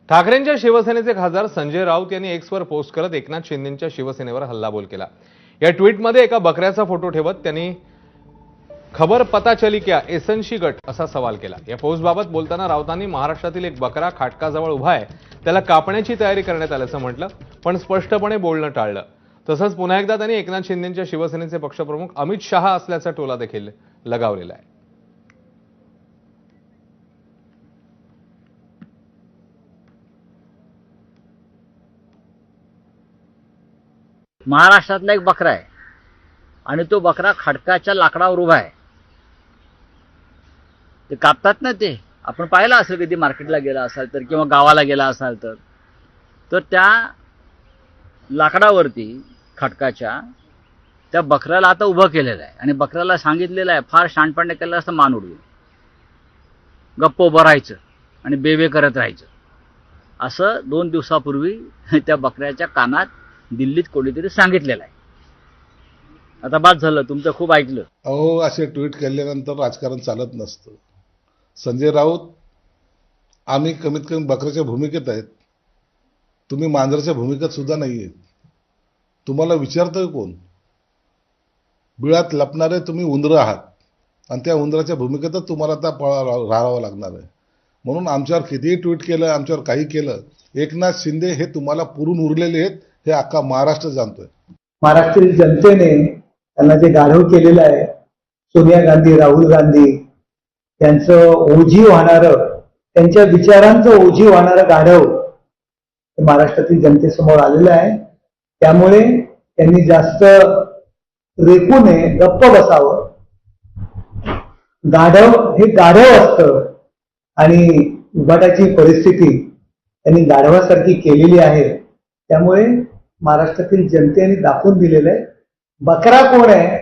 ठाकरेंच्या शिवसेनेचे खासदार संजय राऊत यांनी एक्सवर पोस्ट करत एकनाथ शिंदेंच्या शिवसेनेवर हल्लाबोल केला। या ट्विटमध्ये एका बकऱ्याचा फोटो ठेवत त्यांनी खबर पता चली क्या एसएनसी गट असा सवाल केला। या पोस्टबाबत बोलताना राऊतांनी महाराष्ट्रातील एक बकरा खाटकाजवळ उभा आहे, त्याला कापण्याची तयारी करण्यात आल्याचं म्हटलं, पण स्पष्टपणे बोलणं टाळलं। तसंच पुन्हा एकदा त्यांनी एकनाथ शिंदेंच्या शिवसेनेचे पक्षप्रमुख अमित शहा असल्याचा टोला देखील लगावलेला आहे। महाराष्ट्रातला एक बकरा आहे आणि तो बकरा खडकाच्या लाकडावर उभा आहे। ते कापतात ना, ते आपण पाहिलं असेल कधी मार्केटला गेला असाल तर किंवा गावाला गेला असाल तर त्या लाकडावरती खडकाच्या त्या बकऱ्याला आता उभं केलेलं आहे आणि बकऱ्याला सांगितलेलं आहे, फार शहाणपणे केलं असतं मान उडवून गप्प उभं राहायचं आणि बेबे करत राहायचं, असं 2 दिवसापूर्वी त्या बकऱ्याच्या कानात दिल्लीत कोणीतरी सांगितलेलं आहे। आता बाद झालं, तुमचं खूप ऐकलं। अहो, असे ट्विट केल्यानंतर राजकारण चालत नसतं। संजय राऊत, आम्ही कमीत कमी बकऱ्याच्या भूमिकेत आहेत, तुम्ही मांजराच्या भूमिकेत सुद्धा नाही आहेत। तुम्हाला विचारतोय कोण? बिळात लपणारे तुम्ही उंदरं आहात आणि त्या उंदराच्या भूमिकेतच तुम्हाला आता राहावं लागणार आहे। म्हणून आमच्यावर कितीही ट्विट केलं, आमच्यावर काही केलं, एकनाथ शिंदे हे तुम्हाला पुरून उरलेले आहेत, हे अख्खा महाराष्ट्र जाणतोय। महाराष्ट्रीय जनतेने त्यांना जे गाढव केलेलं आहे, सोनिया गांधी, राहुल गांधी यांचं ओझी वाहणारं, त्यांच्या विचारांचं ओझी वाहणारं गाढव महाराष्ट्रातील जनतेसमोर आलेलं आहे। त्यामुळे त्यांनी जास्त रेकू नये, गप्प बसावं। गाढव हे गाढव असतं आणि उभाटाची परिस्थिती त्यांनी गाढवासारखी केलेली आहे। त्यामुळे महाराष्ट्रातील जनतेने दाखवून दिलेलं आहे बकरा कोण आहे